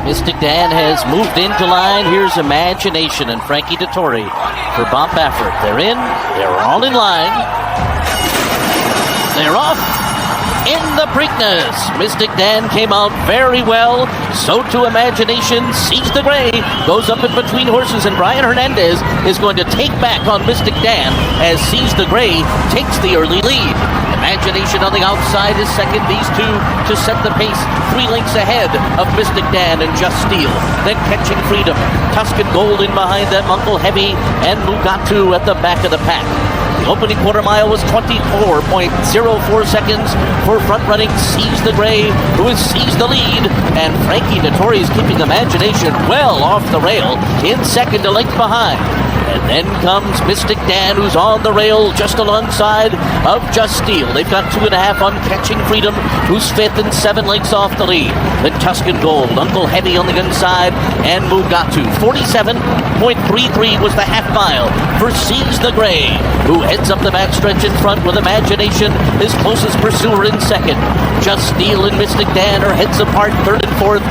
Mystik Dan has moved into line. Here's Imagination and Frankie Dettori for Bob Baffert. They're in. They're all in line. They're off in the Preakness. Mystik Dan came out very well. So to Imagination. Sees the gray. Goes up in between horses, and Brian Hernandez is going to take back on Mystik Dan as Sees the Gray takes the early lead. Imagination on the outside is second. These two to set the pace. 3 lengths ahead of Mystik Dan and Just Steel. Then Catching Freedom. Tuscan Gold in behind them. Uncle Heavy and Mugatu at the back of the pack. The opening quarter mile was 24.04 seconds for front-running Sees the Gray, who has seized the lead. And Frankie Dettori is keeping Imagination well off the rail in second, a length behind. And then comes Mystik Dan, who's on the rail just alongside of Just Steel. They've got 2.5 on Catching Freedom, who's fifth and 7 lengths off the lead. Then Tuscan Gold, Uncle Heavy on the inside, and Mugatu. 47.33 was the half mile for Sees the Gray, who heads up the backstretch in front with Imagination, his closest pursuer in second. Just Steel and Mystik Dan are heads apart, third and fourth.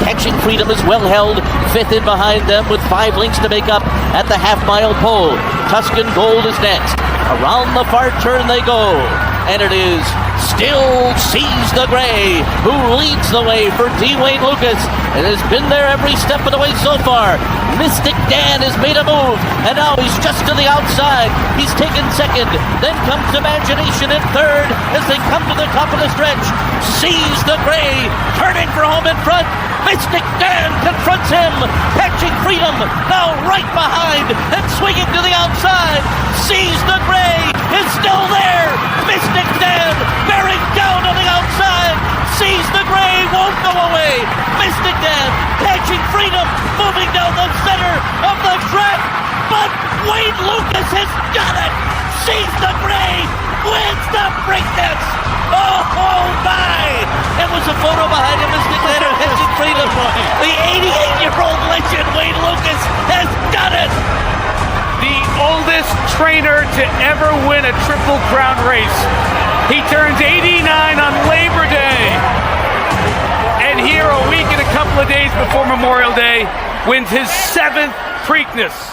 Catching Freedom is well held, fifth in behind them with 5 lengths to make up at the half-mile pole. Tuscan Gold is next. Around the far turn they go, and it is still Sees the Gray who leads the way for DWayneLukas and has been there every step of the way so far. Mystik Dan has made a move, and now he's just to the outside. He's taken second. Then comes Imagination in third as they come to the top of the stretch. Sees the Gray turning for home in front. Mystik Dan confronts him. Catching Freedom now right behind and swinging to the outside. Sees the Gray is still there. Mystik Dan bearing down on the outside. Sees the Gray won't go away. Mystik Dan Catching Freedom moving down the center of the track, but DWayneLukas has got it. Sees the Gray wins the Preakness. Oh my! It was a photo behind him. Mystik Dan Catching Freedom. The 88-year-old legend DWayneLukas has done it. The oldest trainer to ever win a Triple Crown race. He turns 89 on Labor Day. And here, a week and a couple of days before Memorial Day, wins his 7th Preakness.